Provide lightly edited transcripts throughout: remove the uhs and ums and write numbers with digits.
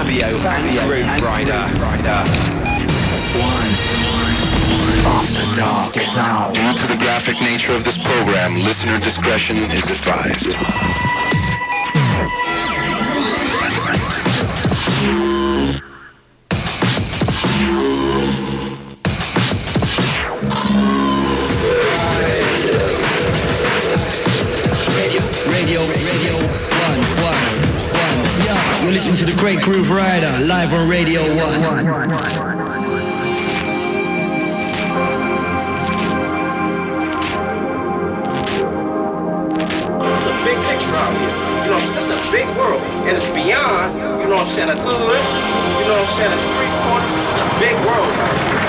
Fabio and Grooverider. After dark, down. Due to the graphic nature of this program, listener discretion is advised. Radio, 1. Yeah, you're listening to the great Grooverider live on Radio 1. It's a big world, and it's beyond, you know what I'm saying, a hood, you know what I'm saying, a street corner, it's a big world out here.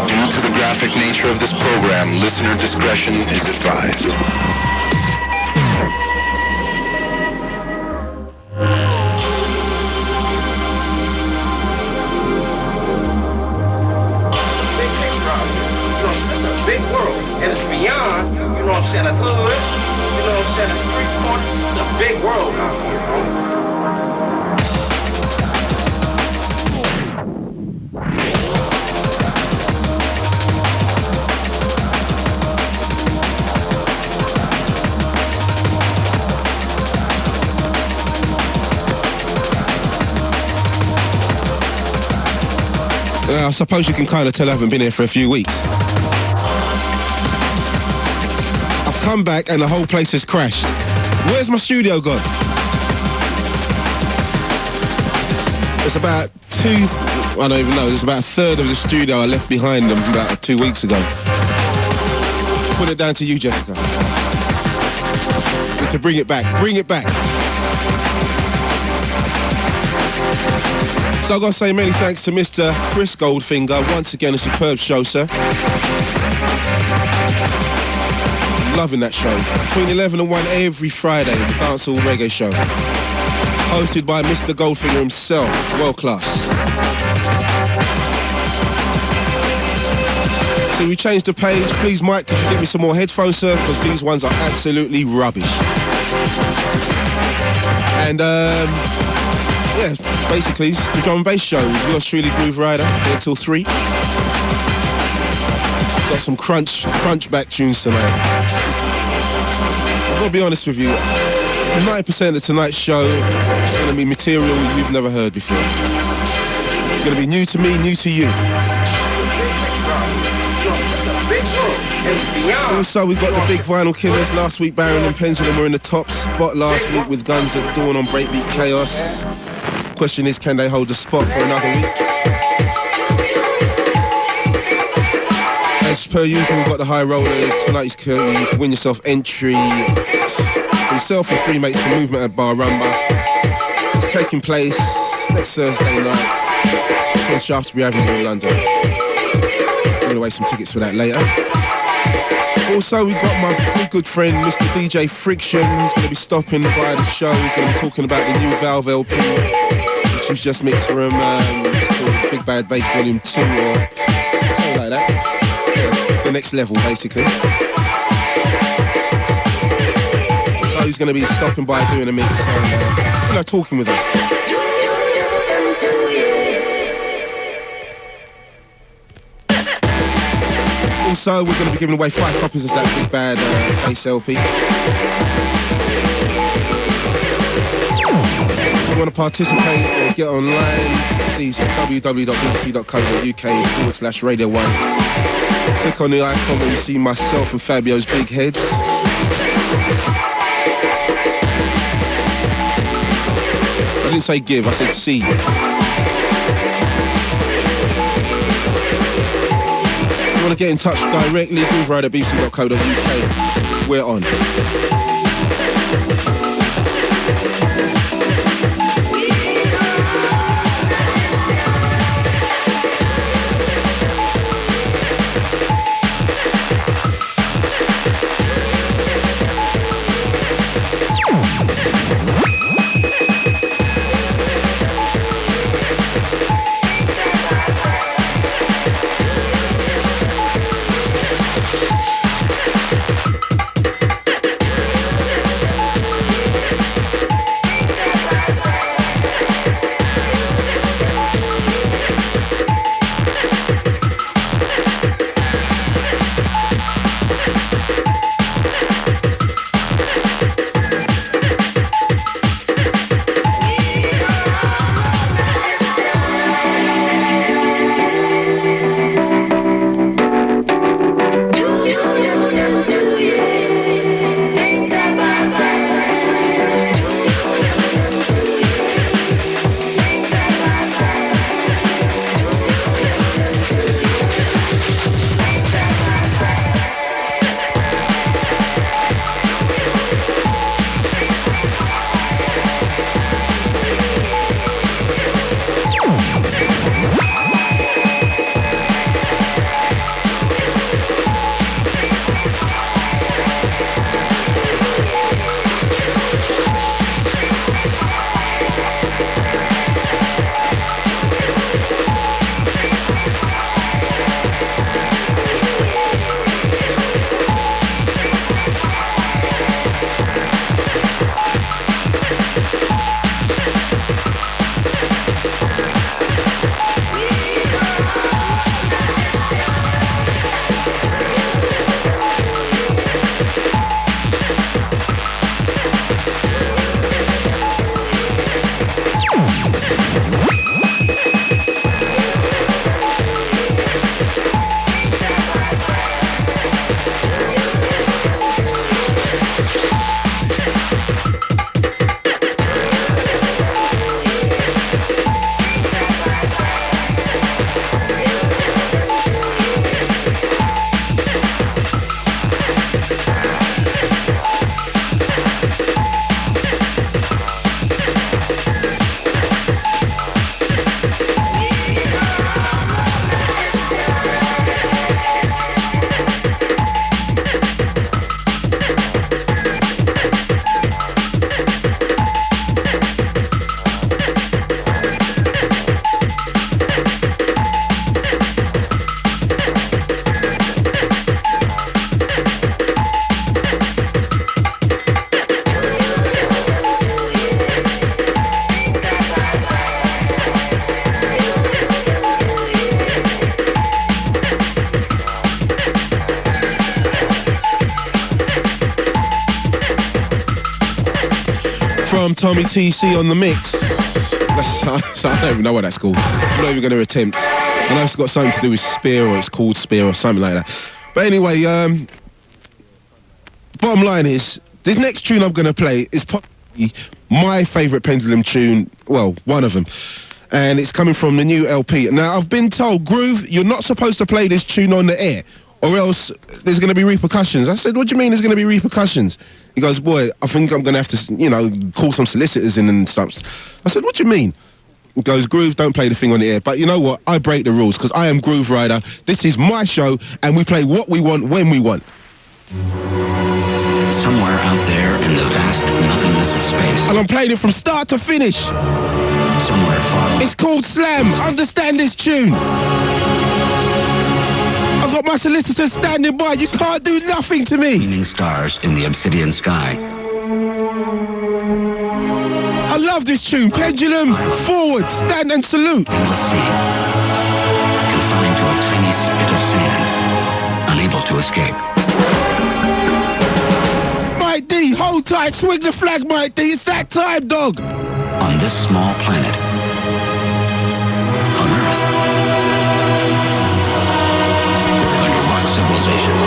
Due to the graphic nature of this program, listener discretion is advised. Big world, and it's beyond, you know what I'm saying, a hood, you know what I'm saying, a street corner, it's a big world out here, bro. I suppose you can kind of tell I haven't been here for a few weeks. I've come back and the whole place has crashed. Where's my studio gone? It's about I don't even know, there's about a third of the studio I left behind them about 2 weeks ago. Put it down to you, Jessica. It's to bring it back. Bring it back. So I've got to say many thanks to Mr. Chris Goldfinger. Once again, a superb show, sir. Loving that show. Between 11 and 1 every Friday, the Dancehall Reggae Show. Hosted by Mr. Goldfinger himself. World class. So we changed the page. Please, Mike, could you get me some more headphones, sir? Because these ones are absolutely rubbish. And, yeah, basically, it's the drum and bass show. Yours truly, Grooverider, here till 3. Got some crunch back tunes tonight. I've got to be honest with you, 90% of tonight's show is going to be material you've never heard before. It's going to be new to me, new to you. Also, we've got the big vinyl killers. Last week, Baron and Pendulum were in the top spot last week with Guns at Dawn on Breakbeat Chaos. Question is, can they hold the spot for another week? As per usual, we've got the high rollers. Tonight you can win yourself entry for yourself and 3 mates to Movement at Bar Rumba. It's taking place next Thursday night. It's on Shaftesbury Avenue in London. Giving away some tickets for that later. Also, we've got my good friend, Mr. DJ Friction. He's going to be stopping by the show. He's going to be talking about the new Valve LP, which we've just mixed for him. It's called Big Bad Bass Volume 2 or something like that. Yeah, the next level, basically. So he's going to be stopping by doing a mix and, talking with us. Also, we're going to be giving away 5 copies of that Big Bad Bass LP. If you want to participate or get online, it's easy. www.bbc.co.uk/Radio 1. Click on the icon where you see myself and Fabio's big heads. I didn't say give, I said see. Want to get in touch directly, Grooverider@bbc.co.uk. We're on. Tommy TC on the mix. So I don't even know what that's called. I'm not even going to attempt. I know it's got something to do with Spear, or it's called Spear or something like that. But anyway, bottom line is, this next tune I'm going to play is probably my favourite Pendulum tune, well, one of them. And it's coming from the new LP. Now, I've been told, Groove, you're not supposed to play this tune on the air, or else there's going to be repercussions. I said, what do you mean there's going to be repercussions? He goes, boy, I think I'm going to have to, call some solicitors in and stuff. I said, what do you mean? He goes, Groove, don't play the thing on the air. But you know what? I break the rules, because I am Grooverider. This is my show, and we play what we want, when we want. Somewhere out there in the vast nothingness of space. And I'm playing it from start to finish. Somewhere far. It's called Slam. Understand this tune. I've got my solicitors standing by. You can't do nothing to me. Gleaming stars in the obsidian sky. I love this tune. Pendulum, forward, stand and salute. Endless sea. Confined to a tiny spit of sand. Unable to escape. Mike D, hold tight. Swing the flag, Mike D. It's that time, dog. On this small planet. On Earth. Under rock civilization.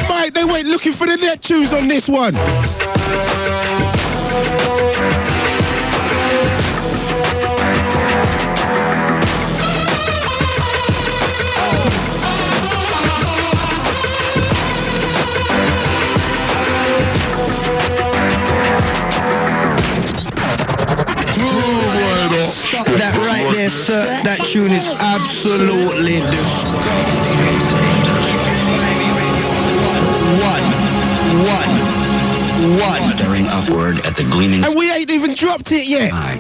Mike, they went looking for the Neptunes on this one. Stop that right there, sir. That tune is absolutely one. Staring upward at the gleaming. And we ain't even dropped it yet. Sky.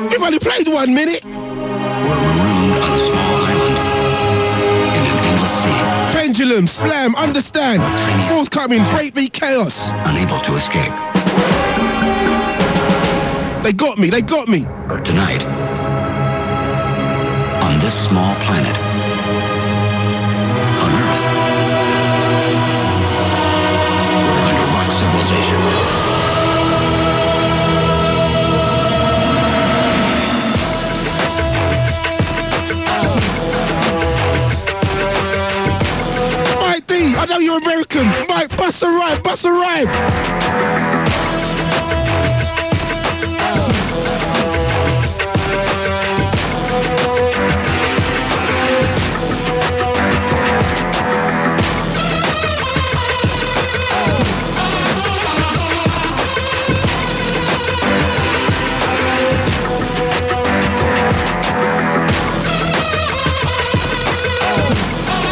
We've only played 1 minute. We're marooned on a small island in an endless sea. Pendulum, Slam, Understand. Forthcoming, Breakbeat Chaos. Unable to escape. They got me. But tonight, on this small planet, on Earth, we're under rock civilization. Mike D, I know you're American. Mike, bust a rhyme.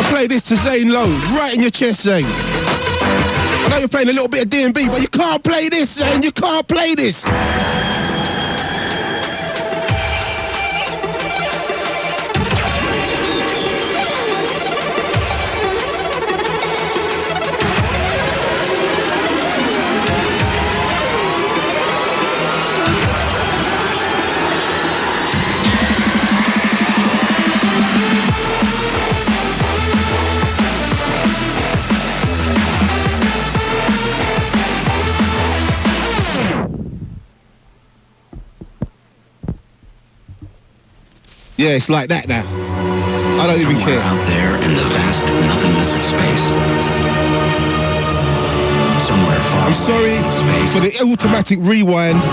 Play this to Zane Lowe, right in your chest, Zane. I know you're playing a little bit of D&B, but you can't play this, Zane. You can't play this. Yeah, it's like that now. I don't even care. Out there in the vast nothingness of space. Somewhere far. I'm sorry for the automatic rewind.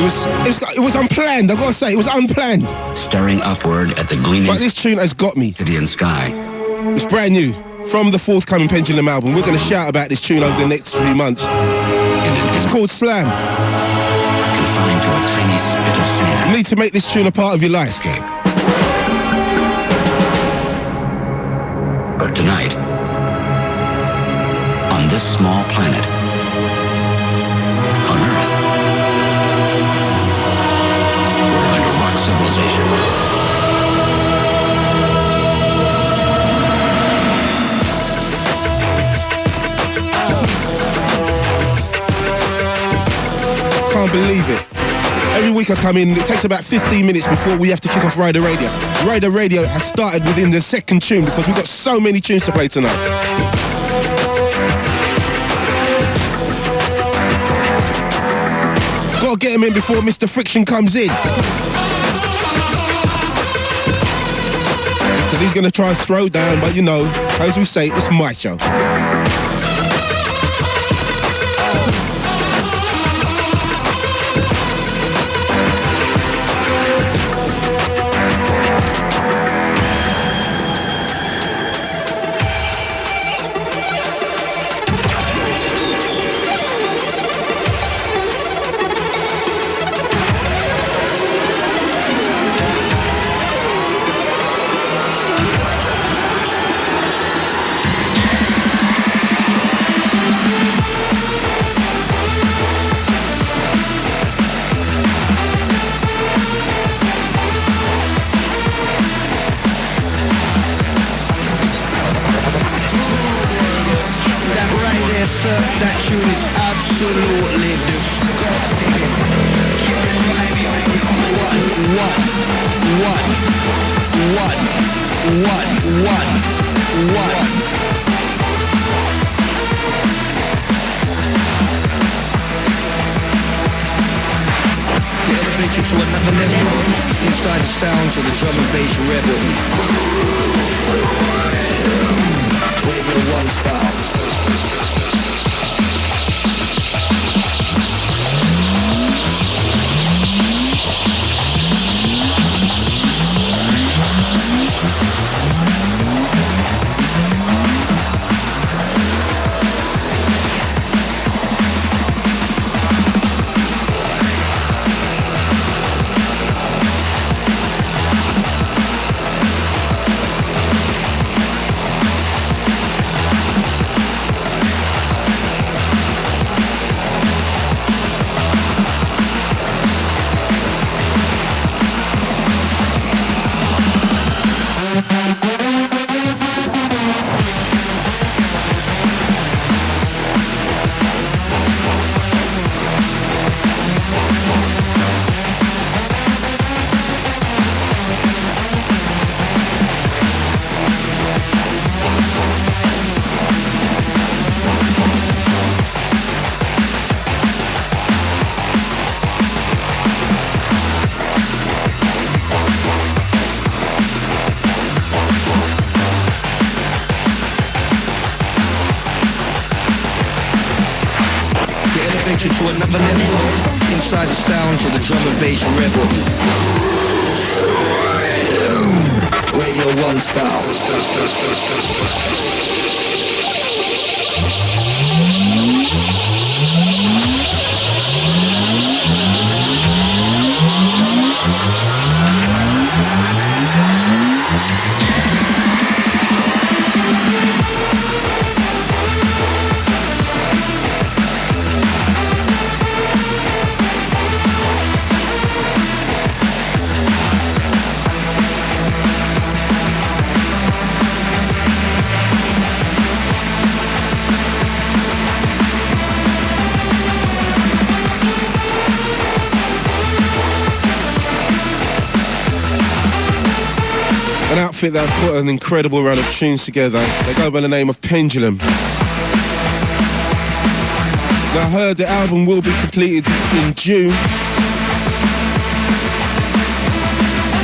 It was unplanned. I gotta say, it was unplanned. Staring upward at the gleaming. But this tune has got me. Obsidian sky. It's brand new from the forthcoming Pendulum album. We're gonna shout about this tune over the next few months. It's called Slam. Confined to a tiny spit of sand. You need to make this tune a part of your life. Escape. But tonight, on this small planet, on Earth, we're under rock civilization. can't believe it. Every week I come in, it takes about 15 minutes before we have to kick off Rider Radio. Rider Radio has started within the second tune because we've got so many tunes to play tonight. Gotta get him in before Mr. Friction comes in. Because he's gonna try and throw down, but you know, as we say, it's my show. That tune is absolutely disgusting. What? Get elevated to another level inside the sounds of the drum and bass rebel. Radio 1 style. To another level inside the sounds of the drum and bass rebel. Radio 1 style. That have put an incredible run of tunes together. They go by the name of Pendulum. Now I heard the album will be completed in June,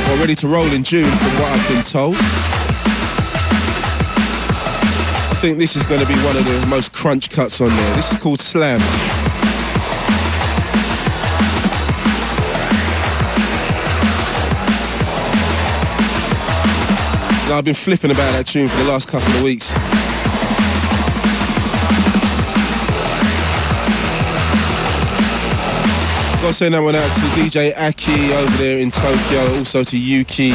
or ready to roll in June from what I've been told. I think this is going to be one of the most crunch cuts on there. This is called Slam. I've been flipping about that tune for the last couple of weeks. Gotta send that one out to DJ Aki over there in Tokyo, also to Yuki.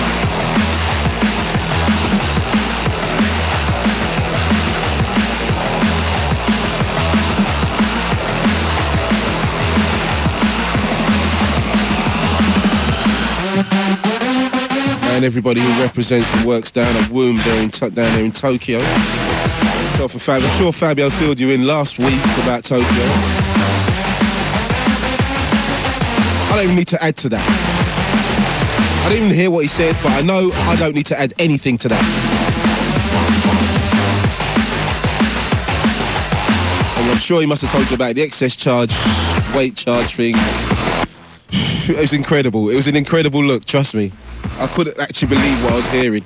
And everybody who represents and works down at Womb down there in Tokyo. So for Fabio, I'm sure Fabio filled you in last week about Tokyo. I don't even need to add to that. I didn't even hear what he said, but I know I don't need to add anything to that. And I'm sure he must have told you about the excess charge, weight charge thing. It was incredible. It was an incredible look, trust me. I couldn't actually believe what I was hearing.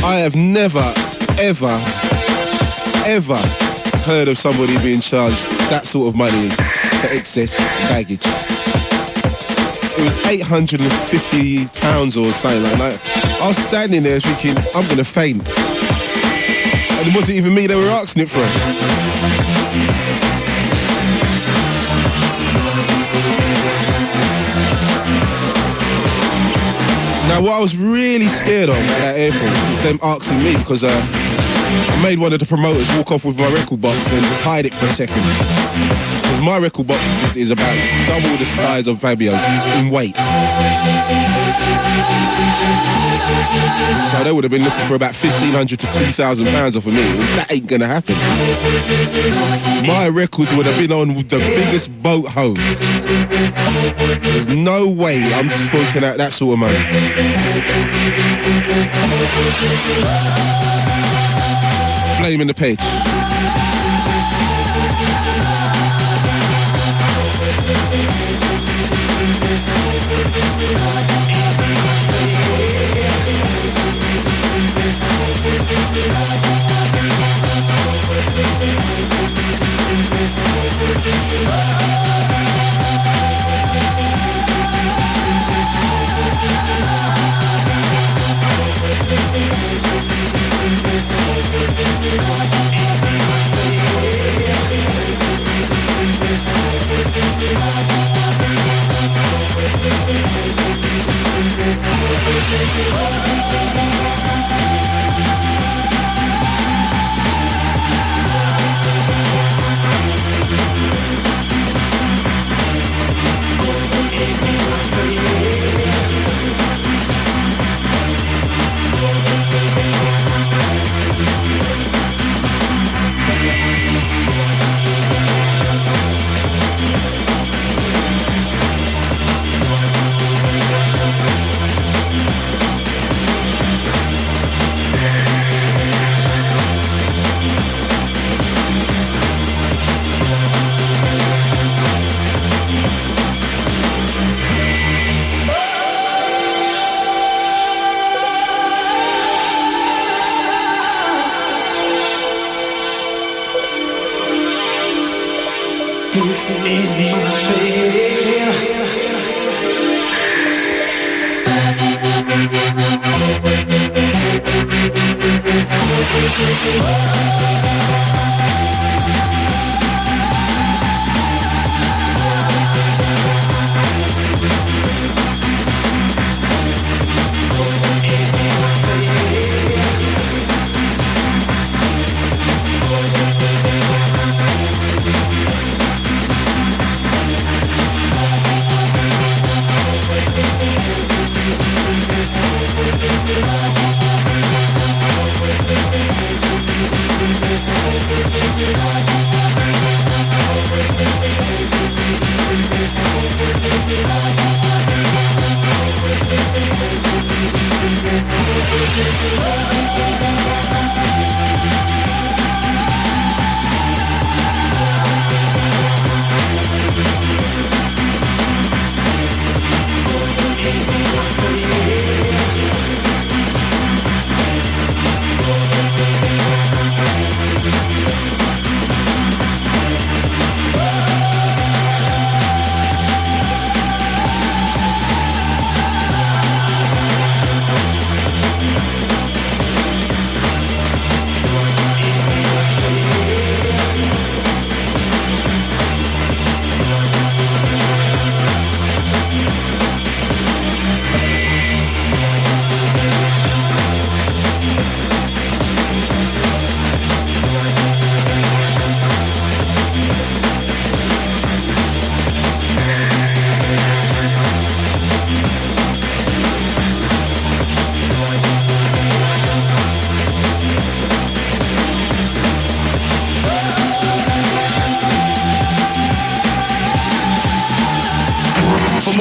I have never, ever heard of somebody being charged that sort of money for excess baggage. It was £850 or something like that. I was standing there thinking, I'm gonna faint. And it wasn't even me they were asking it from. Now what I was really scared of at that airport was them asking me, because I made one of the promoters walk off with my record box and just hide it for a second. Because my record box is about double the size of Fabio's in weight. So they would have been looking for about £1,500 to £2,000 off of me. That ain't gonna happen. My records would have been on the biggest boat home. There's no way I'm talking out that sort of money. Blaming the pitch.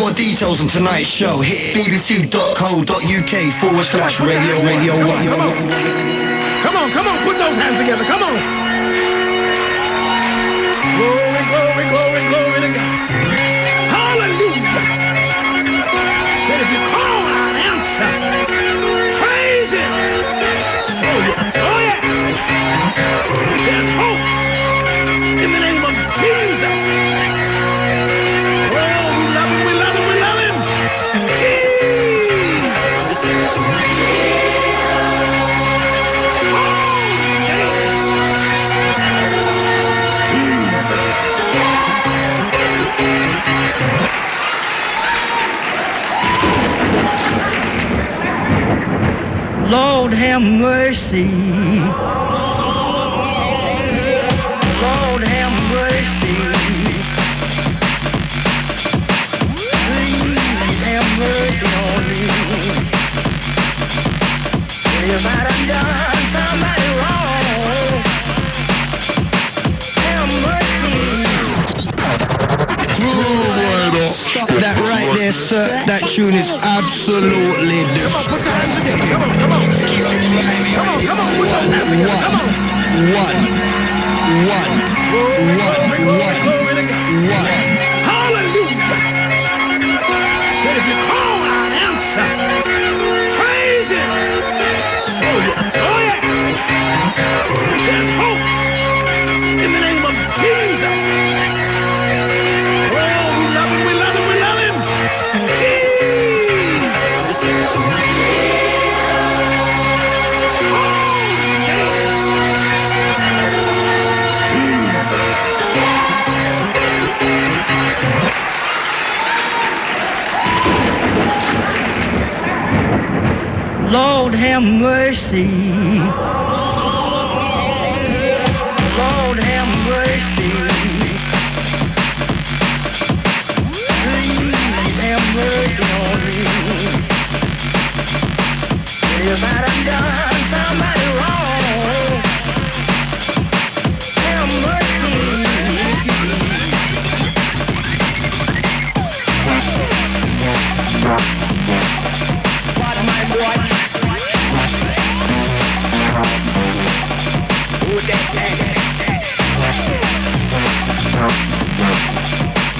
more details on tonight's show, hit bbc.co.uk/radio 1. Come on, put those hands together, come on. Glory, glory, glory, glory to God. Hallelujah. Said if you call, I'll answer. Praise Him. Oh yeah, oh yeah. There's hope in the name of Jesus. Oh, we love Him, we love Him, we love Him. Jesus. Lord have mercy. Lord have mercy. Please have mercy on me. If I done somebody wrong, have mercy. Stop that right there, sir. That tune is absolutely different. Put your hands together, come on. Come on, put those hands together, come on. Hallelujah. Said if you call, I'll answer. Praise Him. Oh yeah, oh yeah. There's hope in the name of Jesus. Oh, we love Him, we love Him, we love Him. Jesus. Lord have mercy. Lord have mercy. Please have mercy on me. If I done somebody wrong, have mercy. What am I doing?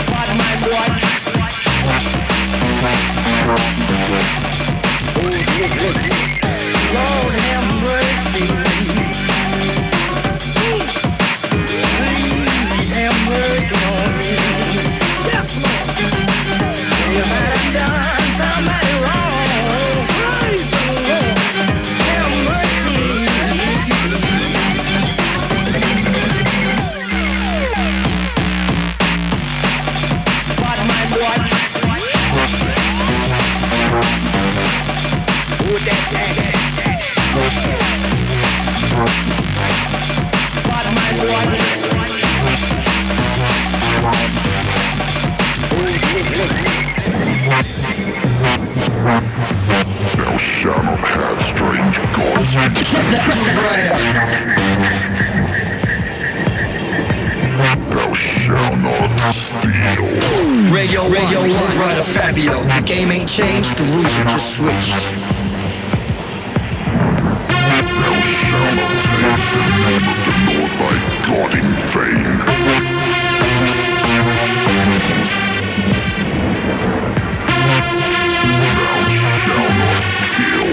What am I doing? Lord have mercy. Please have mercy on me. Yes, Lord. If I done somebody wrong, Praise the Lord. have mercy. What am I doing? What am I doing? Thou shalt not have strange gods. Thou shalt not steal. Radio 1, Rider Fabio. The game ain't changed, the rules have just switched. Thou shalt not take the name of the Lord thy God in vain. Thou shalt not kill.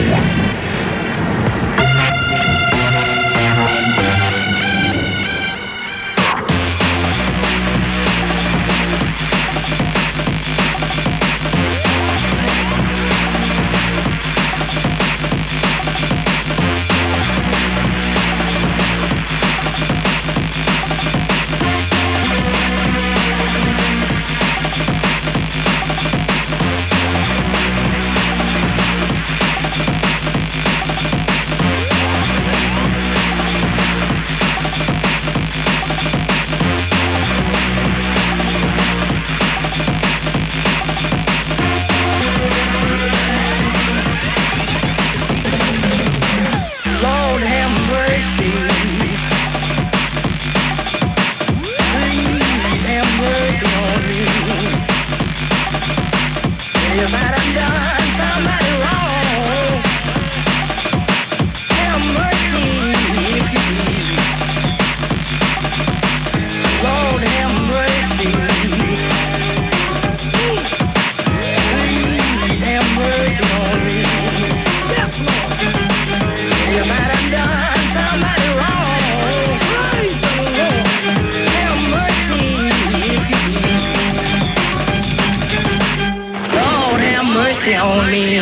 mercy on me.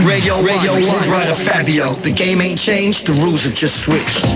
Radio 1, Rider Fabio. The game ain't changed, the rules have just switched.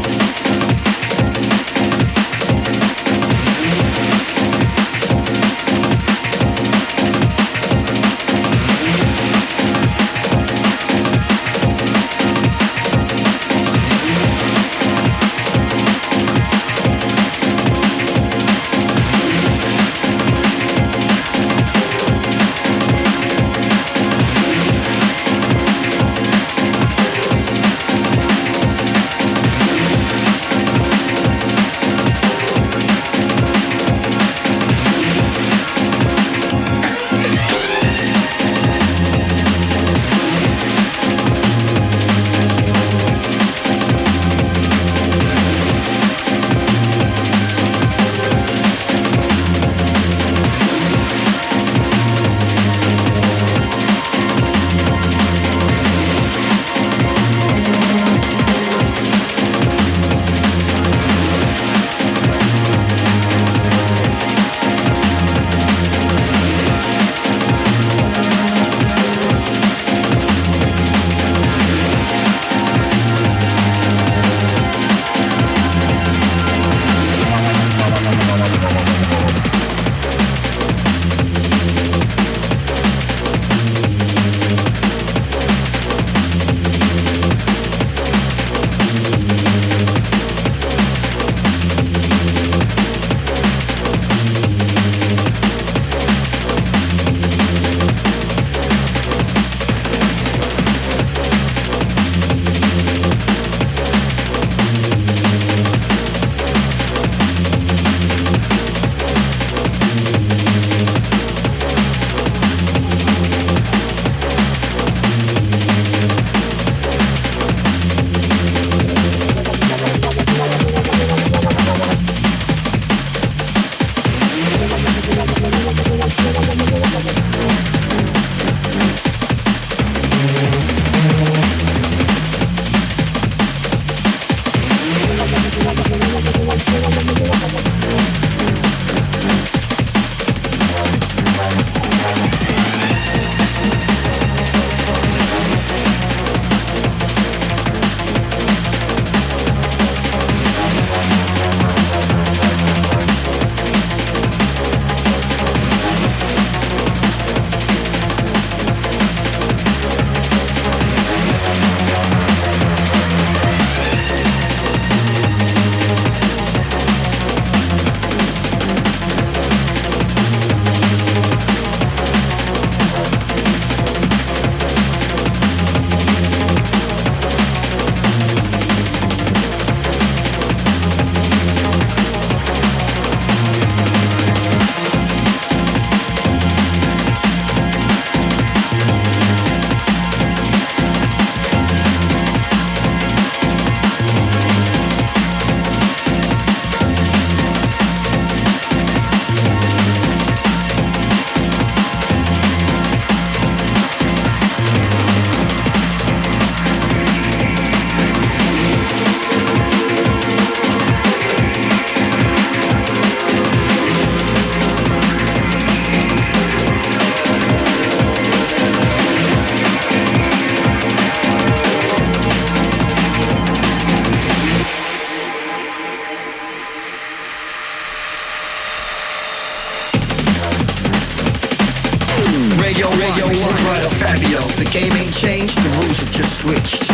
Radio 1, Rider Fabio. The game ain't changed, the rules have just switched.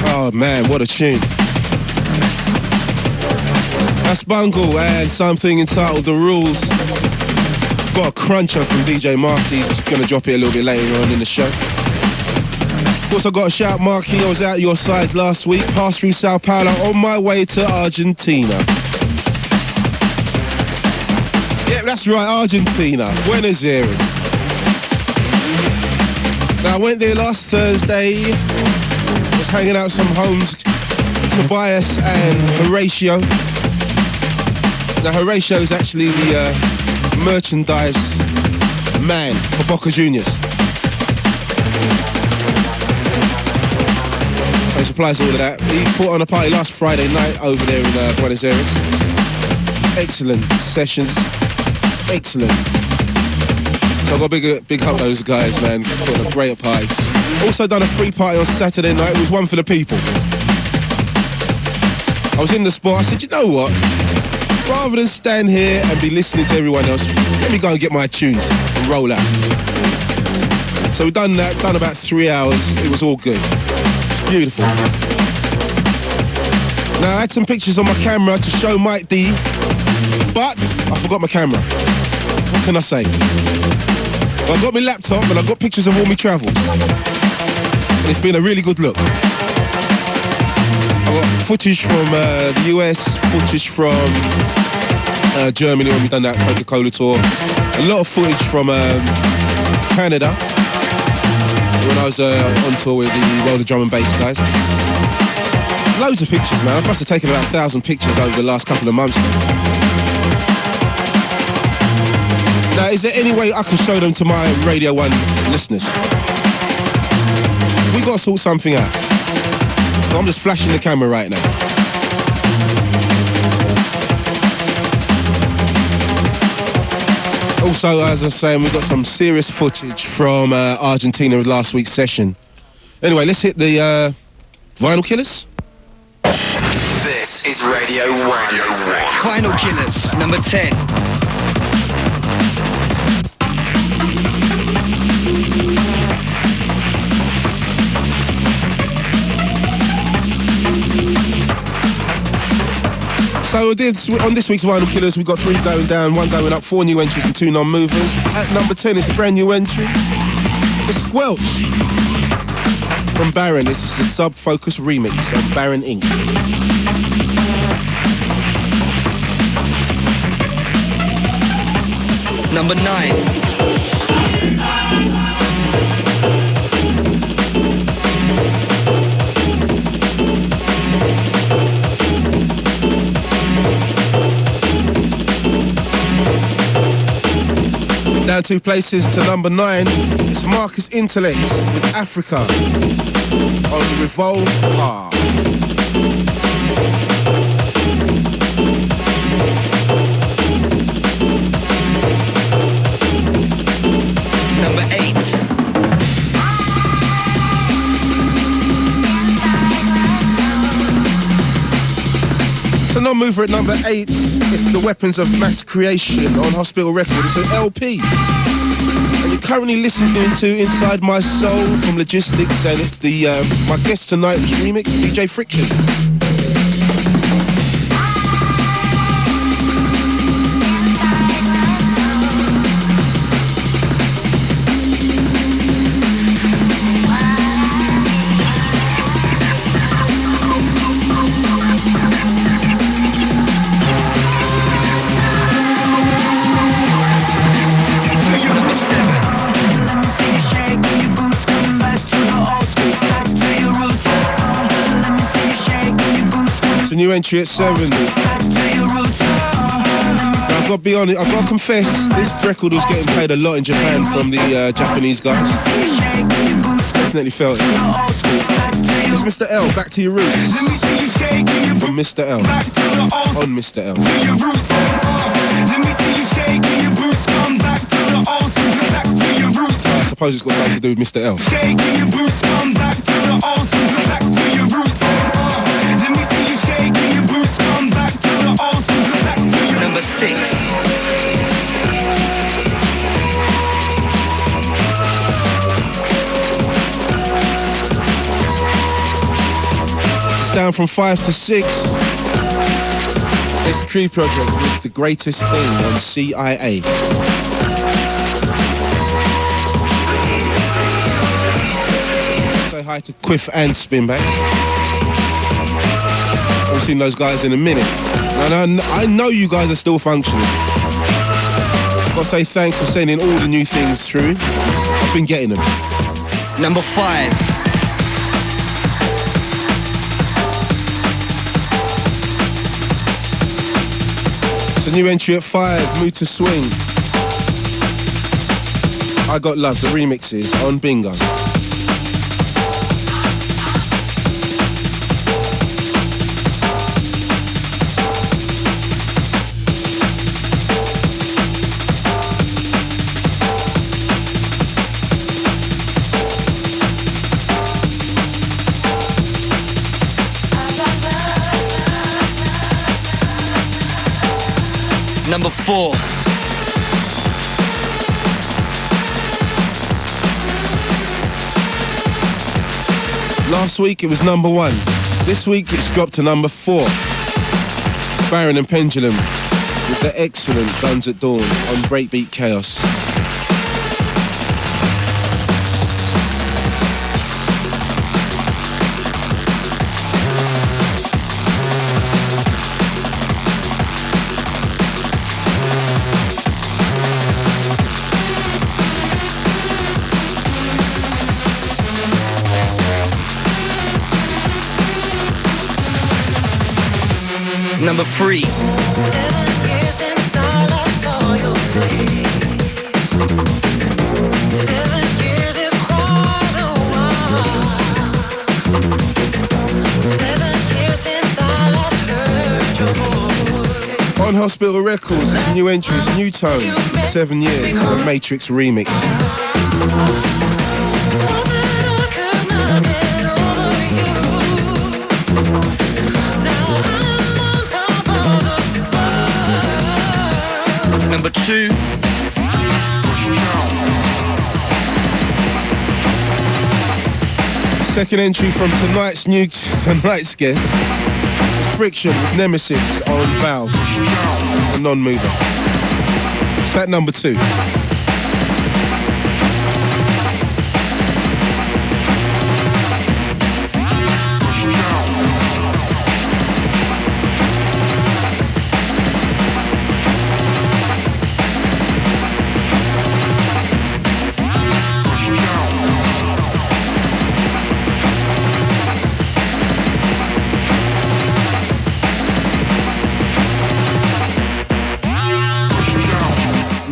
Oh man, what a tune. That's Bungle and something entitled The Rules. Got a cruncher from DJ Marky. Just gonna drop it a little bit later on in the show. Also got a shout, Marky. I was out your side last week. Passed through Sao Paulo on my way to Argentina. Yeah, that's right, Argentina. Buenos Aires. Now I went there last Thursday. Was hanging out some homes. Tobias and Horatio. Now Horatio is actually the merchandise man for Boca Juniors. So he supplies all of that. He put on a party last Friday night over there in Buenos Aires. Excellent sessions. Excellent. So I've got a big up those guys, man. Put on a great party. Also done a free party on Saturday night. It was one for the people. I was in the spot. I said, you know what? Rather than stand here and be listening to everyone else, let me go and get my tunes and roll out. So we've done that, done about 3 hours. It was all good. It's beautiful. Now I had some pictures on my camera to show Mike D, but I forgot my camera. What can I say? Well, I got my laptop and I got pictures of all my travels. And it's been a really good look. I got footage from the US, footage from Germany when we done that Coca-Cola tour. A lot of footage from Canada when I was on tour with the World of Drum and Bass guys. Loads of pictures, man. I must have taken about 1,000 pictures over the last couple of months. Now, is there any way I can show them to my Radio 1 listeners? We got to sort something out. So I'm just flashing the camera right now. Also, as I was saying, we've got some serious footage from Argentina with last week's session. Anyway, let's hit the Vinyl Killers. This is Radio 1. Vinyl Killers, number 10. So on this week's Vinyl Killers, we've got 3 going down, 1 going up, 4 new entries and 2 non-movers. At number 10, it's a brand new entry. The Squelch from Baron. This is a sub-focus remix on Baron Inc. Number 9. Down 2 places to number 9, it's Marcus Intalex with Afrikaa on Revolve R. Number 8. So non-mover at number 8, it's The Weapons of Mass Creation on Hospital Record. It's an LP. And you're currently listening to Inside My Soul from Logistics, and it's the my guest tonight was remix DJ Friction. New entry at 7. Now, I've got to be honest, I've got to confess, this record was getting played a lot in Japan from the Japanese guys. Definitely felt it. It's Mr. L, Back to Your Roots. From Mr. L. On Mr. L. I suppose it's got something to do with Mr. L. Number 6. It's down from 5 to 6. It's Tree Project with The Greatest Thing on CIA. Say hi to Quiff and Spinback. I've seen those guys in a minute. And I know you guys are still functioning. I've got to say thanks for sending all the new things through. I've been getting them. Number 5. It's a new entry at 5, Mood to Swing. I Got Love, the remixes on Bingo. 4. Last week it was number 1. This week it's dropped to number 4. It's Baron and Pendulum with the excellent Guns at Dawn on Breakbeat Chaos. Number 3. 7 years since I last saw your face. 7 years is quite a while. 7 years since I last heard your voice. On Hospital Records, it's new entries, New Tone, 7 years, the Matrix remix. Number 2. Second entry from tonight's guest is Friction with Nemesis on Valve. It's a non-mover. It's at number 2.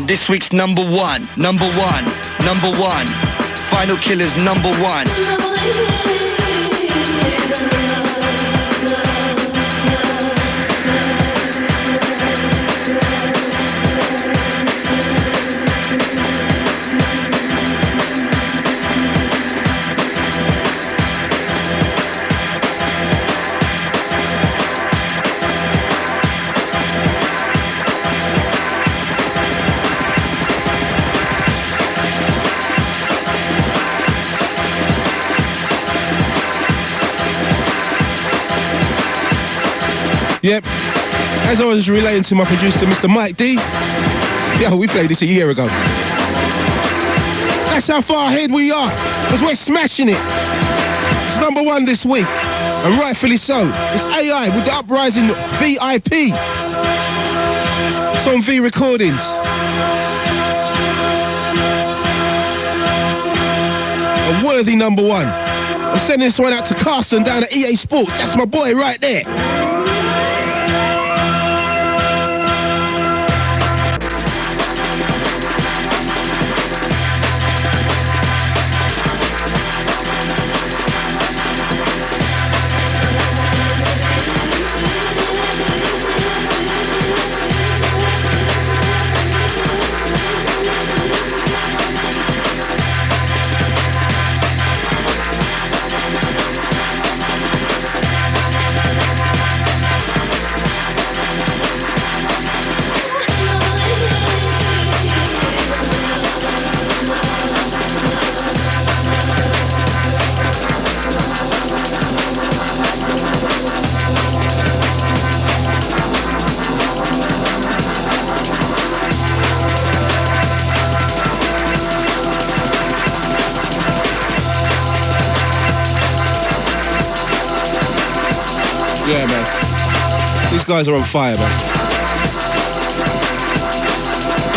This week's number 1. Final Killer's number 1. Yep, as I was relaying to my producer, Mr. Mike D, yo, we played this a year ago. That's how far ahead we are, because we're smashing it. It's number 1 this week, and rightfully so. It's AI with the Uprising VIP. It's on V Recordings. A worthy number 1. I'm sending this one out to Carsten down at EA Sports. That's my boy right there. Yeah, man. These guys are on fire, man.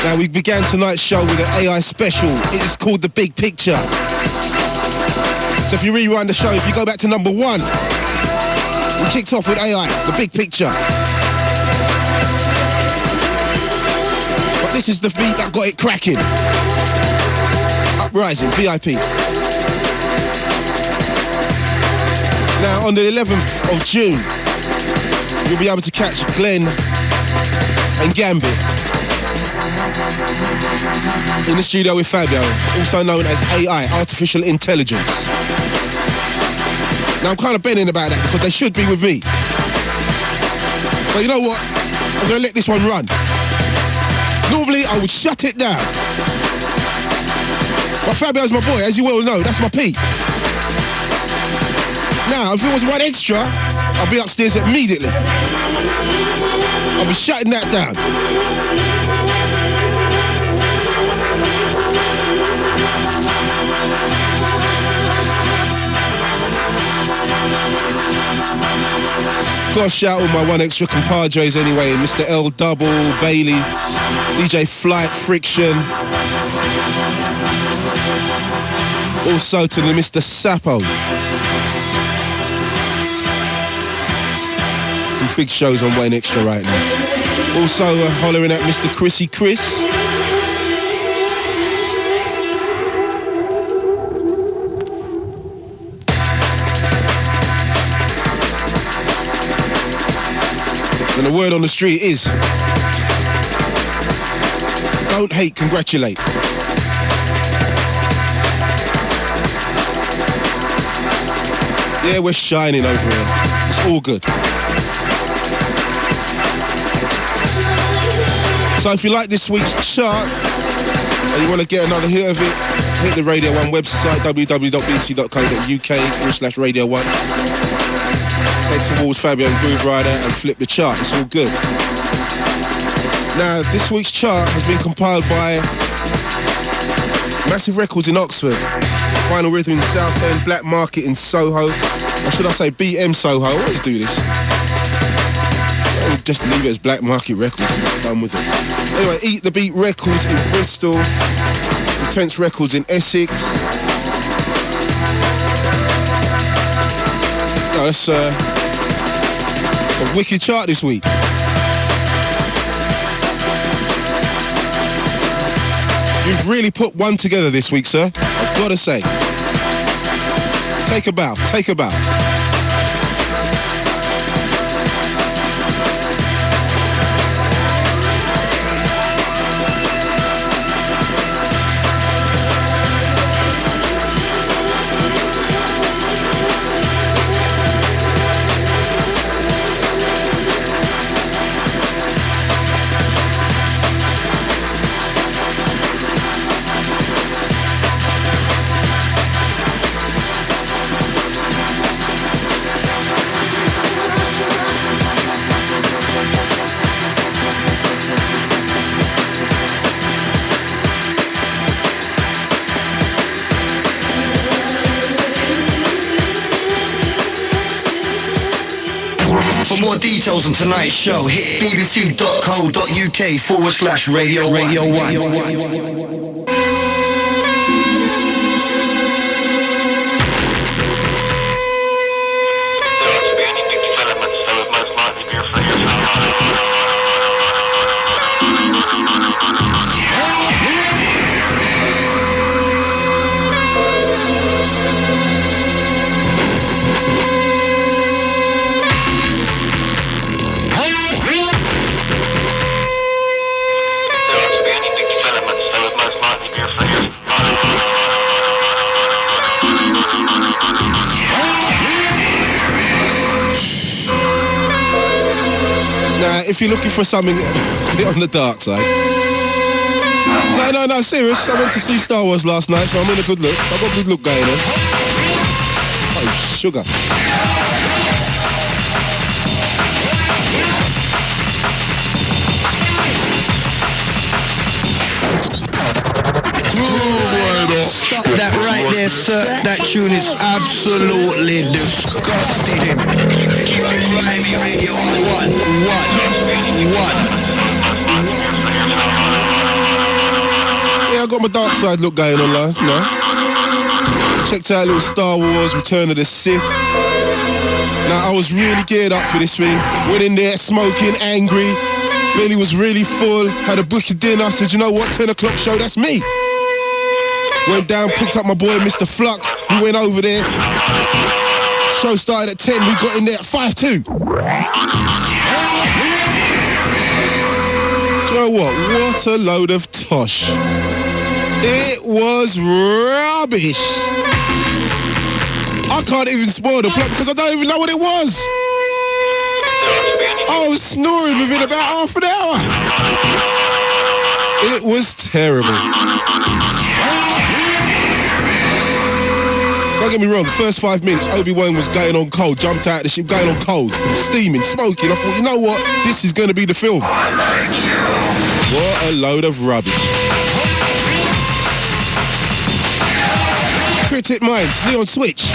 Now, we began tonight's show with an AI special. It is called The Big Picture. So if you rewind the show, if you go back to number 1, we kicked off with AI, The Big Picture. But this is the beat that got it cracking. Uprising, VIP. Now, on the 11th of June, you'll be able to catch Glenn and Gambit in the studio with Fabio, also known as AI, Artificial Intelligence. Now, I'm kind of bending about that because they should be with me. But you know what? I'm going to let this one run. Normally, I would shut it down. But Fabio's my boy, as you well know, that's my P. Now, if it was one extra, I'll be upstairs immediately. I'll be shutting that down. Gotta shout all my one extra compadres anyway, Mr. L Double, Bailey, DJ Flight, Friction. Also to the Mr. Sapo. Some big shows on One Extra right now. Also hollering at Mr. Chrissy Chris. And the word on the street is, don't hate, congratulate. Yeah, we're shining over here. It's all good. So if you like this week's chart and you want to get another hit of it, hit the Radio 1 website, www.bt.co.uk/Radio 1. Head towards Fabio and Grooverider and flip the chart. It's all good. Now, this week's chart has been compiled by Massive Records in Oxford, Final Rhythm in Southend, Black Market in Soho, or should I say BM Soho? I always do this. I would just leave it as Black Market Records and get done with it. Anyway, Eat the Beat Records in Bristol, Intense Records in Essex. No, that's a wicked chart this week. You've really put one together this week, sir. I've got to say. Take a bow, take a bow. For more details on tonight's show, hit bbc.co.uk/Radio 1. If you're looking for something a bit on the dark side. No, serious. I went to see Star Wars last night, so I'm in a good look. I've got a good look going on. Oh, sugar. Stop that right there, sir. That tune is absolutely disgusting. Keep it grimy, Radio 1. Yeah, I got my dark side look going on, like, no. Checked out a little Star Wars, Return of the Sith. Now, I was really geared up for this thing. Went in there smoking, angry. Billy was really full. Had a wicked dinner. I said, you know what, 10 o'clock show, that's me. Went down, picked up my boy, Mr. Flux. We went over there. Show started at 10. We got in there at 5:02. Do you know what? What a load of tosh. It was rubbish. I can't even spoil the plot because I don't even know what it was. I was snoring within about half an hour. It was terrible. Don't get me wrong, the first 5 minutes, Obi-Wan was going on cold, jumped out of the ship, going on cold, steaming, smoking. I thought, you know what? This is going to be the film. What a load of rubbish. Cryptic Minds, Leon Switch.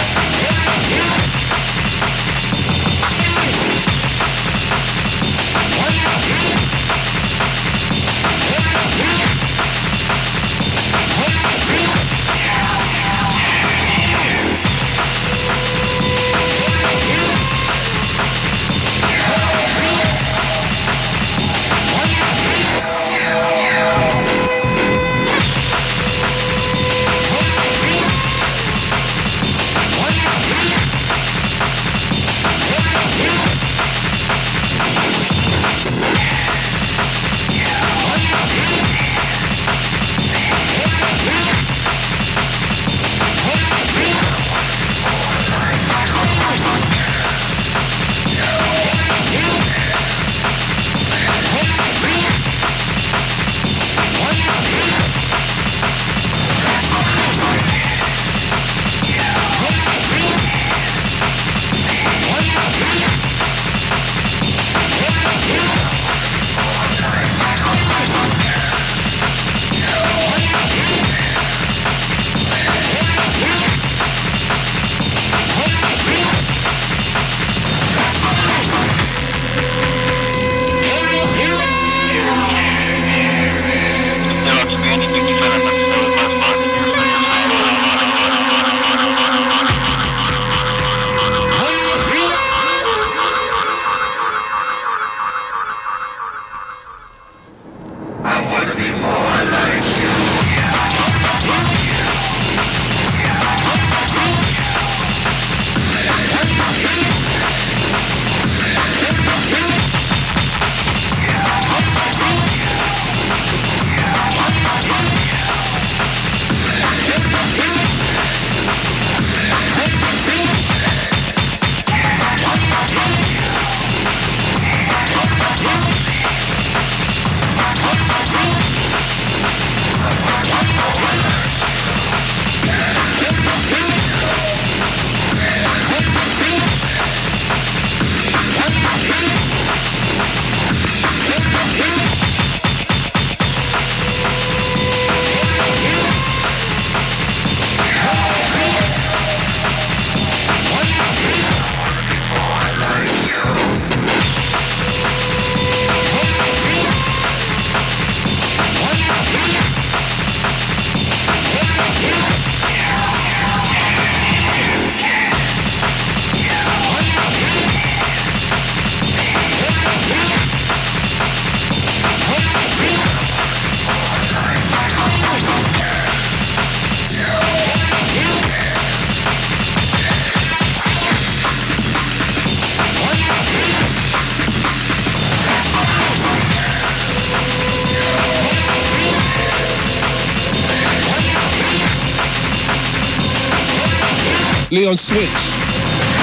Leon Switch,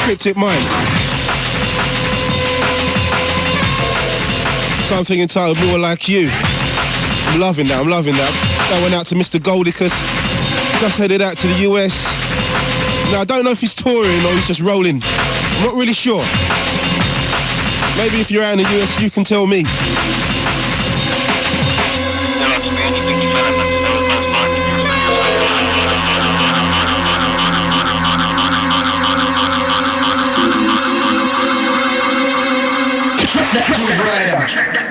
Cryptic Minds. Something entitled More Like You. I'm loving that, I'm loving that. That went out to Mr. Goldicus. Just headed out to the US. Now, I don't know if he's touring or he's just rolling. I'm not really sure. Maybe if you're out in the US, you can tell me. That Grooverider.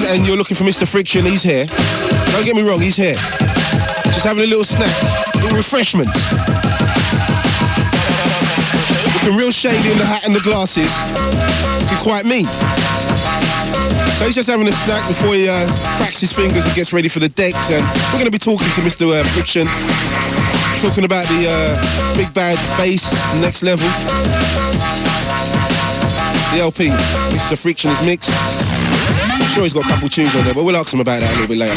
And you're looking for Mr. Friction, he's here. Don't get me wrong, he's here. Just having a little snack, little refreshments. The looking real shady in the hat and the glasses. Looking quite mean. So he's just having a snack before he cracks his fingers and gets ready for the decks. And we're going to be talking to Mr. Friction, talking about the big bad bass, next level. The LP, Mr. Friction is mixed. I'm sure he's got a couple tunes on there, but we'll ask him about that a little bit later.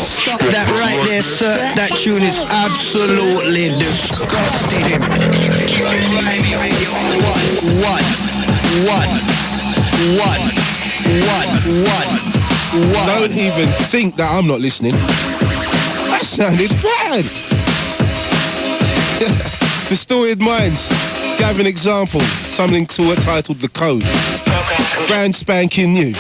Stop that right there, sir. That tune is absolutely disgusting. One. Don't even think that I'm not listening. That sounded bad. Distorted Minds. Gavin Example. Something titled The Code. Brand spanking new.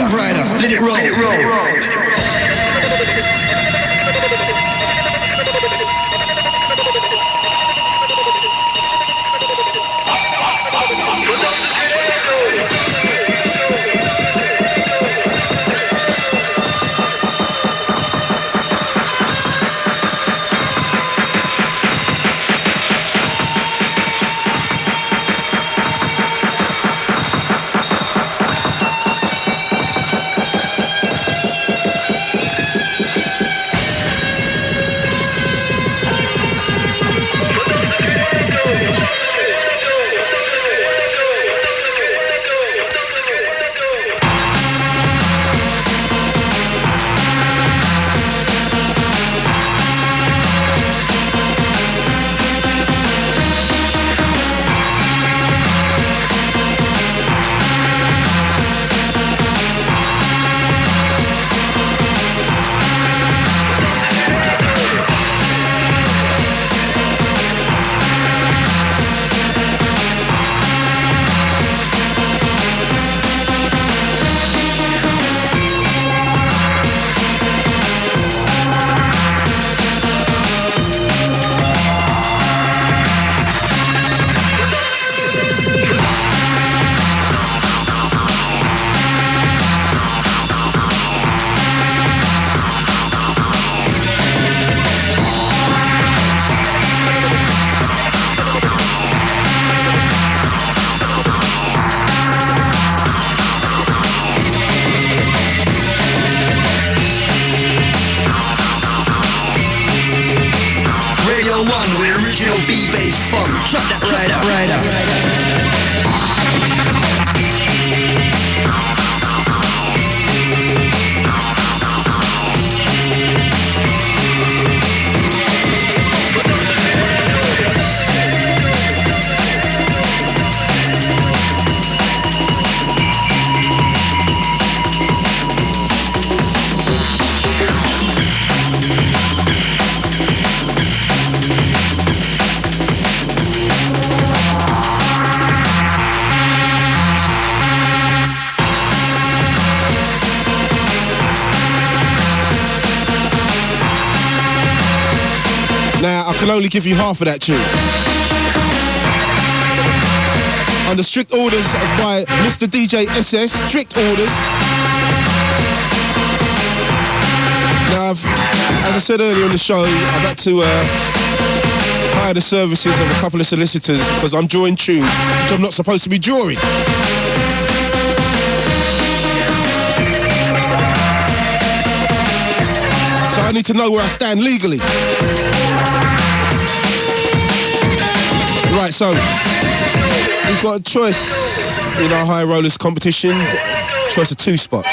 Grooverider, let it roll. Let it roll. Drop that rider. Now, I can only give you half of that tune. Under strict orders by Mr. DJ SS, strict orders. Now, as I said earlier in the show, I've had to hire the services of a couple of solicitors because I'm drawing tunes which I'm not supposed to be drawing. So I need to know where I stand legally. Right, so we've got a choice in our high rollers competition. Choice of 2 spots.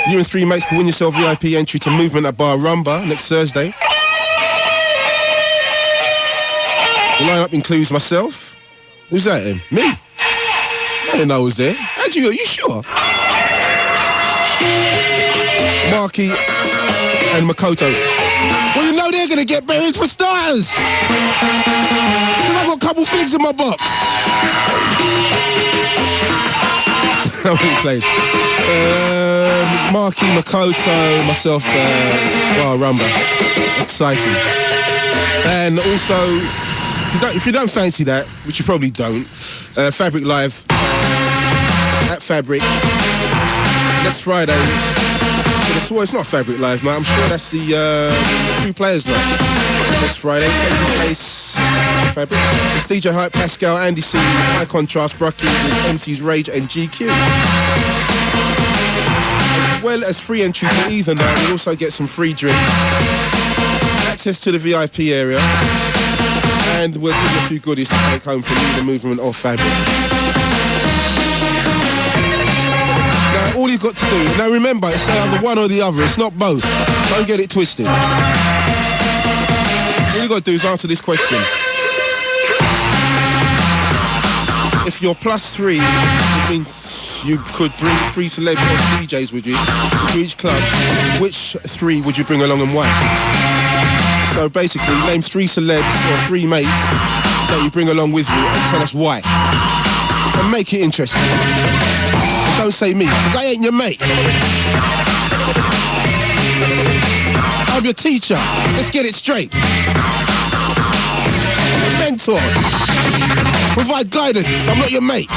You and 3 mates can win yourself VIP entry to Movement at Bar Rumba next Thursday. The lineup includes myself. Who's that then? Me? I didn't know I was there. How'd you? Are you sure? Marky and Makoto. Well, you know they're gonna get buried for starters. Because I've got a couple things in my box. I already played. Marky, Makoto, myself, Bar Rumba. Exciting. And also, if you don't fancy that, which you probably don't, Fabric Live at Fabric next Friday. I swear it's not Fabric Live, man. I'm sure that's the 2 players night. Next Friday, taking place Fabric. It's DJ Hype, Pascal, Andy C, High Contrast, Brucky, with MCs Rage and GQ. As well as free entry to either night, you'll also get some free drinks, access to the VIP area, and we'll give you a few goodies to take home from either Movement or Fabric. Now, all you've got to do, now remember, it's either one or the other, it's not both. Don't get it twisted. All you've got to do is answer this question. If you're +3, it means you could bring 3 celebs or DJs with you to each club. Which 3 would you bring along and why? So basically, name 3 celebs or 3 mates that you bring along with you and tell us why. And make it interesting. Don't say me, because I ain't your mate. I'm your teacher. Let's get it straight. Mentor. Provide guidance. I'm not your mate.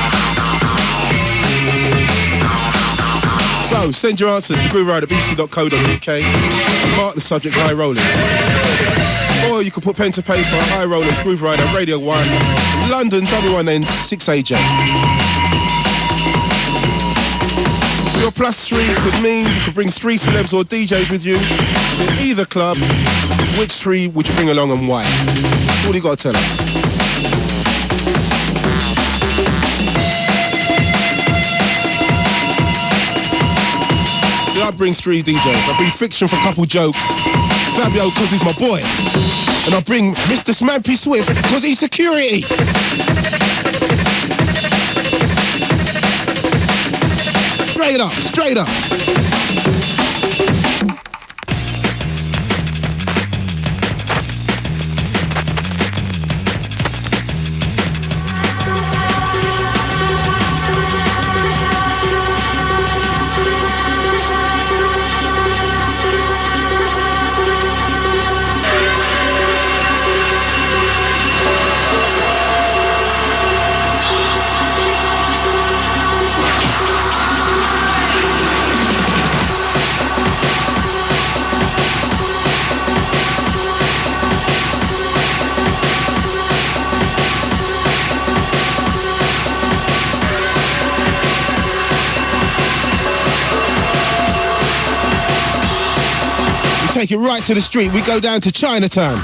So, send your answers to grooverider@bbc.co.uk. Mark the subject High Rollers. Or you can put pen to paper, High Rollers, Grooverider, Radio 1, London, W1N, 6AJ. Your +3 could mean you could bring 3 celebs or DJs with you to either club. Which 3 would you bring along and why? That's all you got to tell us. See, I bring 3 DJs. I bring Fiction for a couple jokes, Fabio because he's my boy, and I bring Mr. Smampy Swift because he's security. Straight up. Take it right to the street. We go down to Chinatown.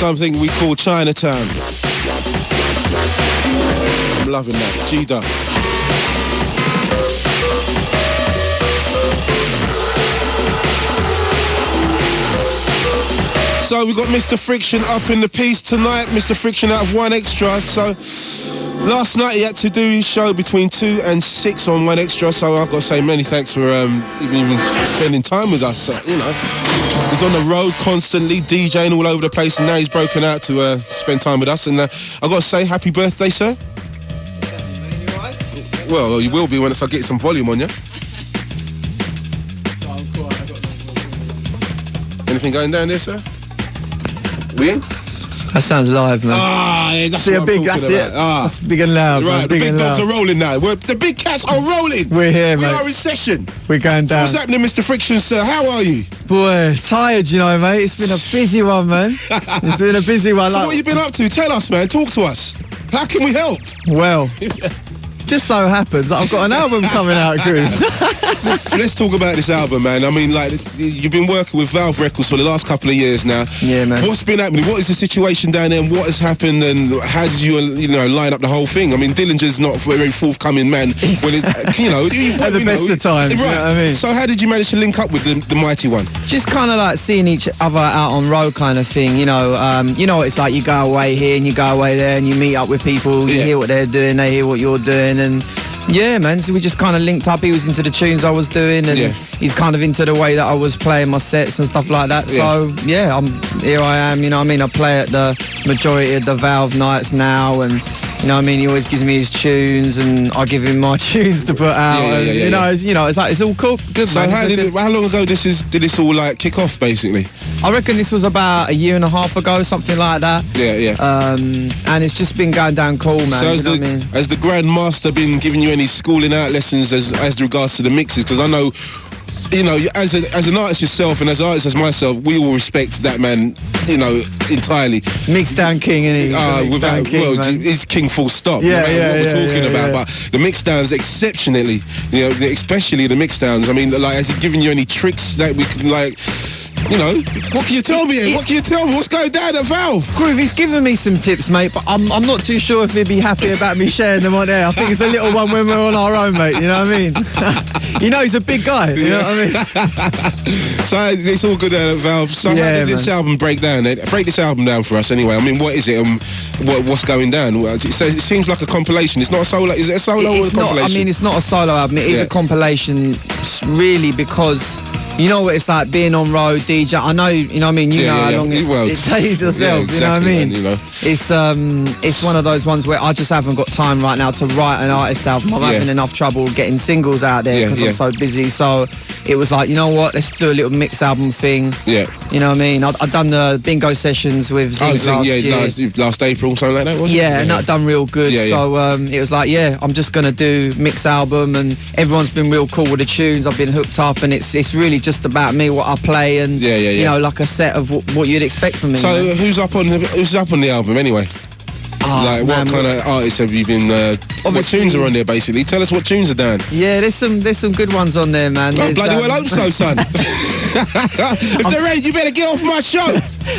Something we call Chinatown. I'm loving that. G-Dub. So we got Mr. Friction up in the piece tonight. Mr. Friction out of 1Extra. So last night he had to do his show between 2 and 6 on 1Extra. So I've got to say many thanks for even spending time with us. So, you know, he's on the road constantly, DJing all over the place, and now he's broken out to spend time with us. And I've got to say, happy birthday, sir. Well, you will be when I start getting some volume on you. Anything going down there, sir? We in? That sounds live, man. Ah, yeah, that's what I'm talking about. That's big and loud. Right, man, the big dogs are rolling now. The big cats are rolling. We're here, we mate. We are in session. We're going down. So what's happening, Mr. Friction, sir? How are you? Boy, tired, you know, mate. It's been a busy one, man. It's been a busy one. So what have you been up to? Tell us, man. Talk to us. How can we help? Well, just so happens that I've got an album coming out, Groove. Let's talk about this album, man. I mean, like, you've been working with Valve Records for the last couple of years now. Yeah, man. What's been happening? What is the situation down there, and what has happened, and how did you line up the whole thing? I mean, Dillinger's not a very forthcoming man. When it, at the best of times, right? You know what I mean? So how did you manage to link up with the mighty one? Just kind of like seeing each other out on road, kind of thing. You know what it's like. You go away here and you go away there, and you meet up with people. You hear what they're doing, they hear what you're doing, and. Yeah, man, so we just kind of linked up. He was into the tunes I was doing, and he's kind of into the way that I was playing my sets and stuff like that. So, yeah, here I am, you know what I mean? I play at the majority of the Valve nights now, and, you know what I mean? He always gives me his tunes, and I give him my tunes to put out. You know, it's like, it's all cool. Good, so man. How long ago did this all, like, kick off, basically? I reckon this was about a year and a half ago, something like that. Yeah. And it's just been going down cool, man. So has the Grand Master been giving you any schooling out lessons as regards to the mixes? Because I know, you know, as an artist yourself and as artists as myself, we all respect that man, you know, entirely. Mixdown king, isn't he? He's king full stop. Yeah, no matter what we're talking about. Yeah. But the mixdowns, exceptionally, you know, especially the mixdowns. I mean, like, has he given you any tricks that we can, like? You know, what can you tell me? What can you tell me? What's going down at Valve? Groove, he's given me some tips, mate, but I'm not too sure if he'd be happy about me sharing them on air. I think it's a little one when we're on our own, mate, you know what I mean? You know, he's a big guy, you know what I mean? So it's all good at Valve. So how did this album break down? Break this album down for us anyway. I mean, what is it? What's going down? It seems like a compilation. It's not a solo. Is it a solo or a compilation? I mean, it's not a solo album. It is a compilation, really, because... You know what it's like being on road, DJ. I know, you know what I mean? You know how long it takes yourself, exactly, you know what I mean? Man, you know. It's one of those ones where I just haven't got time right now to write an artist album. I'm having enough trouble getting singles out there because I'm so busy. So it was like, you know what? Let's do a little mix album thing. Yeah. You know what I mean? I've done the bingo sessions with Zissou last April, something like that, wasn't it? Yeah, and that done real good. So it was like, I'm just going to do mix album, and everyone's been real cool with the tunes. I've been hooked up, and it's really just about me, what I play, and you know, like a set of what you'd expect from me. So who's up on the album anyway? Like, what kind of artists have you been? What tunes are on there? Basically, tell us what tunes are down. Yeah, there's some good ones on there, man. Oh, bloody well hope so, son. If they're ready, you better get off my show.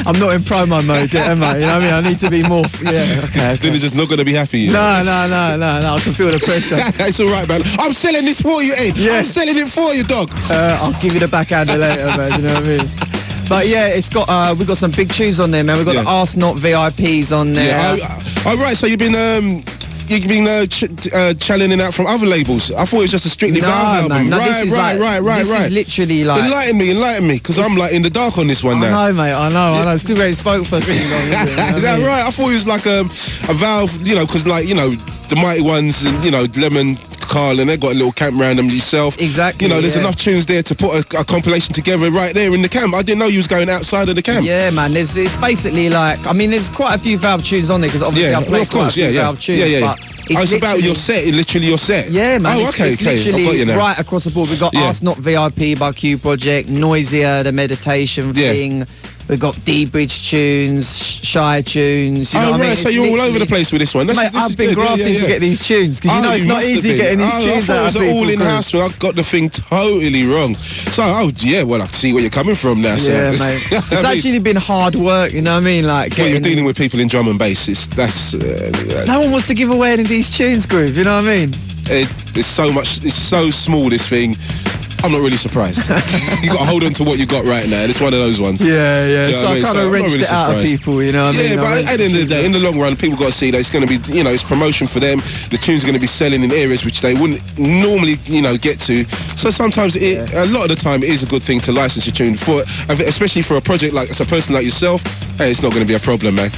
I'm not in promo mode yet, am I? You know what I mean? I need to be more. Yeah, okay. Then they're just not going to be happy. You know? No. I can feel the pressure. It's all right, man. I'm selling this for you, Ed. Yeah. I'm selling it for you, dog. I'll give you the backhander later, man. You know what I mean? But yeah, it's got we've got some big tunes on there, man. We've got the Ask Not VIPs on there. Yeah. Oh, right. So you've been challenging out from other labels. I thought it was just a strictly Valve album. No, right. This is literally like... Enlighten me, because I'm like in the dark on this one now. I know, mate, I know. It's too great spoke for too long. Right, I thought it was like a Valve, you know, because like, you know, the Mighty Ones and, you know, Lemon, Carl, and they got a little camp around them yourself. Exactly. You know, there's enough tunes there to put a compilation together right there in the camp. I didn't know you was going outside of the camp. Yeah, man. It's basically like, I mean, there's quite a few Valve tunes on there because obviously I play quite a few Valve tunes. Yeah. It's about your set, literally your set. Yeah, man. Oh, okay. It's literally I've got you now. Right across the board. We've got Ask Not VIP by Q Project, Noisier, the meditation thing. We've got D-Bridge tunes, Shy tunes. You know what I mean? So you're all over the place with this one. I've been grafting to get these tunes because you know it's not easy getting these tunes out of people. I thought it was all in-house. I got the thing totally wrong. So, I can see where you're coming from now. Yeah, mate. It's actually been hard work, you know what I mean? Like, you're dealing with people in drum and bass. No one wants to give away any of these tunes, Groove, you know what I mean? It's so small, this thing. I'm not really surprised. You got to hold on to what you got right now. It's one of those ones. Yeah. So I kind of wrenched it out of people, you know what I mean? Yeah, but at the end of the day, in the long run, people got to see that it's going to be, you know, it's promotion for them. The tunes are going to be selling in areas which they wouldn't normally, you know, get to. So sometimes, a lot of the time, it is a good thing to license your tune for, especially for a project like, as a person like yourself. Hey, it's not going to be a problem, man.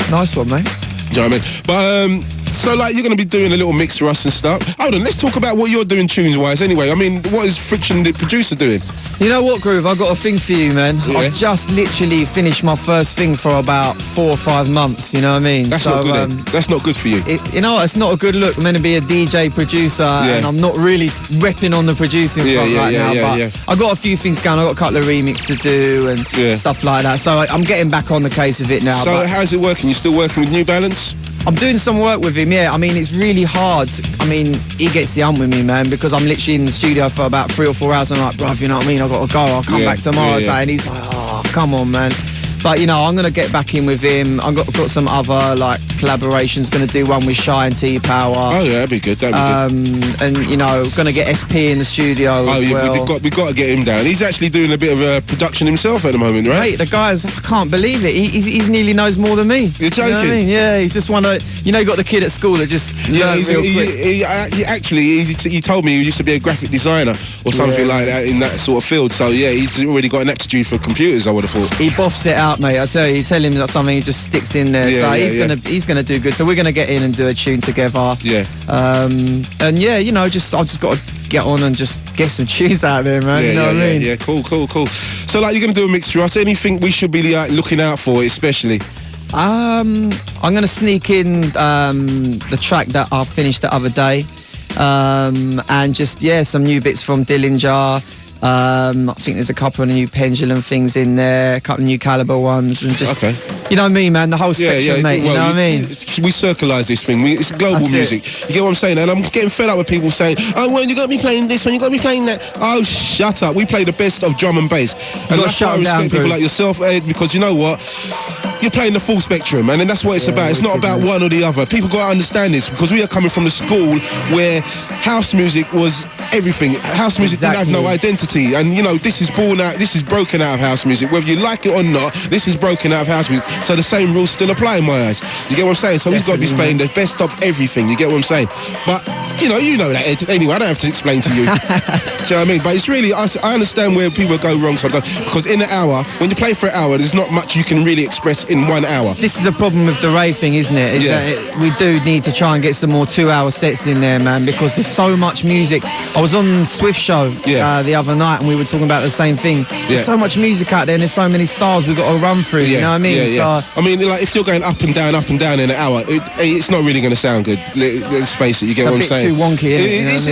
Nice one, mate. Do you know what I mean? But, so, like, you're going to be doing a little mix for us and stuff. Hold on, let's talk about what you're doing tunes-wise anyway. I mean, what is Friction, the producer, doing? You know what, Groove? I've got a thing for you, man. Yeah. I've just literally finished my first thing for about 4 or 5 months, you know what I mean? That's not good, That's not good for you. You know what? It's not a good look. I'm meant to be a DJ producer, and I'm not really repping on the producing front right now. But I've got a few things going. I've got a couple of remixes to do and stuff like that. So I'm getting back on the case of it now. So how's it working? You still working with New Balance? I'm doing some work with him, yeah. I mean, it's really hard. I mean, he gets the with me, man, because I'm literally in the studio for about 3 or 4 hours. I'm like, bruv, you know what I mean? I've got to go. I'll come back tomorrow. And he's like, oh, come on, man. But, you know, I'm going to get back in with him. I've got some other, like, collaborations. Going to do one with Shy and T-Power. Oh, yeah, that'd be good. And, you know, going to get SP in the studio as well. We've got to get him down. He's actually doing a bit of production himself at the moment, right? Mate, the guy's, I can't believe it. He nearly knows more than me. You're joking? You know what I mean? Yeah, he's just one of, you know, you got the kid at school that just learned real quick. He told me he used to be a graphic designer or something like that in that sort of field. So, yeah, he's already got an aptitude for computers, I would have thought. He buffs it out, mate. I tell you, tell him that something, he just sticks in there. He's gonna do good. So we're gonna get in and do a tune together. Yeah. And yeah, you know, I've just got to get on and just get some tunes out there, man. You know what I mean? Yeah, cool. So like, you're gonna do a mix for us. Anything we should be looking out for, especially? I'm gonna sneak in the track that I finished the other day, and just some new bits from Dillinger. I think there's a couple of new Pendulum things in there, a couple of new Caliber ones, and just, you know me, man, the whole spectrum, mate, you know what I mean? We circulise this thing, it's global music. You get what I'm saying? And I'm getting fed up with people saying, oh, well, you got to be playing this one, you got to be playing that. Oh, shut up. We play the best of drum and bass. And that's why I respect people like yourself, Ed, because you know what? You're playing the full spectrum, and that's what it's about. It's not about one or the other. People got to understand this, because we are coming from the school where house music was everything. House music didn't have no identity, and you know, this is broken out of house music. Whether you like it or not, this is broken out of house music. So the same rules still apply in my eyes. You get what I'm saying? So he's got to be playing the best of everything. You get what I'm saying? But you know that, Ed. Anyway, I don't have to explain to you. Do you know what I mean? But it's really, I understand where people go wrong sometimes, because in an hour, when you play for an hour, there's not much you can really express in 1 hour. This is a problem with the rave thing, isn't it? We do need to try and get some more 2-hour sets in there, man, because there's so much music I was on Swift show Yeah. the other night, and we were talking about the same thing. There's so much music out there, and there's so many stars we've got to run through. You know what I mean? Yeah. So, I mean, like if you're going up and down in an hour, it's not really going to sound good. Let's face it. You get what I'm saying? It's a bit too wonky.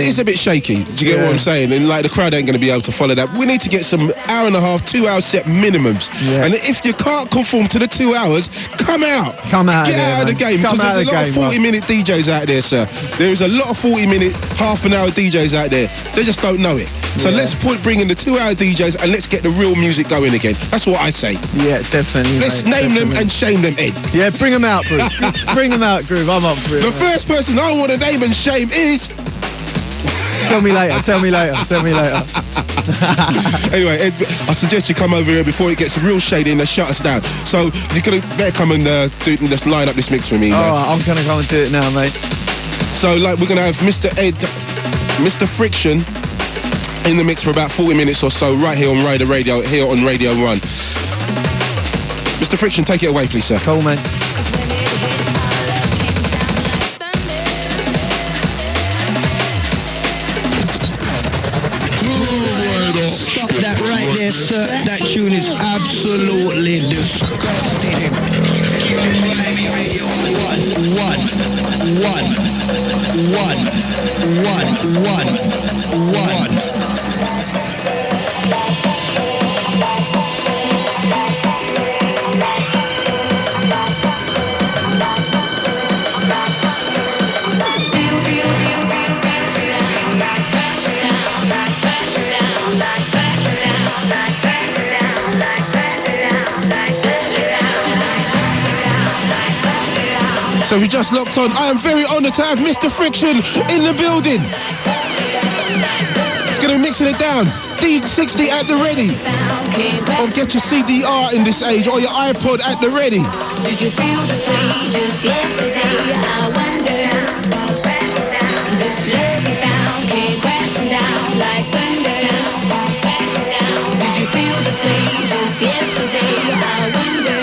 It's a bit shaky. Do you get what I'm saying? And like the crowd ain't going to be able to follow that. We need to get some hour and a half, 2 hour set minimums. Yeah. And if you can't conform to the 2 hours, come out. Get out of the game. Because there's a lot of 40-minute DJs out there, sir. There is a lot of 40-minute, half an hour DJs out there. They just don't know it. So let's bring in the 2 hour DJs and let's get the real music going again. That's what I say. Yeah, definitely. Let's name them and shame them, Ed. Yeah, bring them out, Groove. Bring them out, Groove. I'm up for it. The first person I want to name and shame is... Tell me later. Anyway, Ed, I suggest you come over here before it gets real shady and they shut us down. So you're going to better come and let's line up this mix for me. Alright, I'm going to come and do it now, mate. So like we're going to have Mr. Ed, Mr. Friction in the mix for about 40 minutes or so right here on Rider Radio, here on Radio 1. Mr. Friction, take it away, please, sir. Cool, man. Stop that right there, sir. That tune is absolutely disgusting. One. So we just locked on. I am very honoured to have Mr. Friction in the building. He's going to be mixing it down. D60 at the ready. Or get your CDR in this age, or your iPod at the ready. Did you feel this way just yesterday? I wonder. This love you found came crashing down like thunder. Did you feel this way just yesterday? I wonder.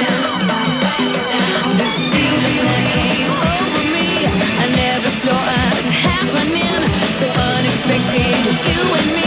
This feeling came over me. I never saw us happening. So unexpected, you and me.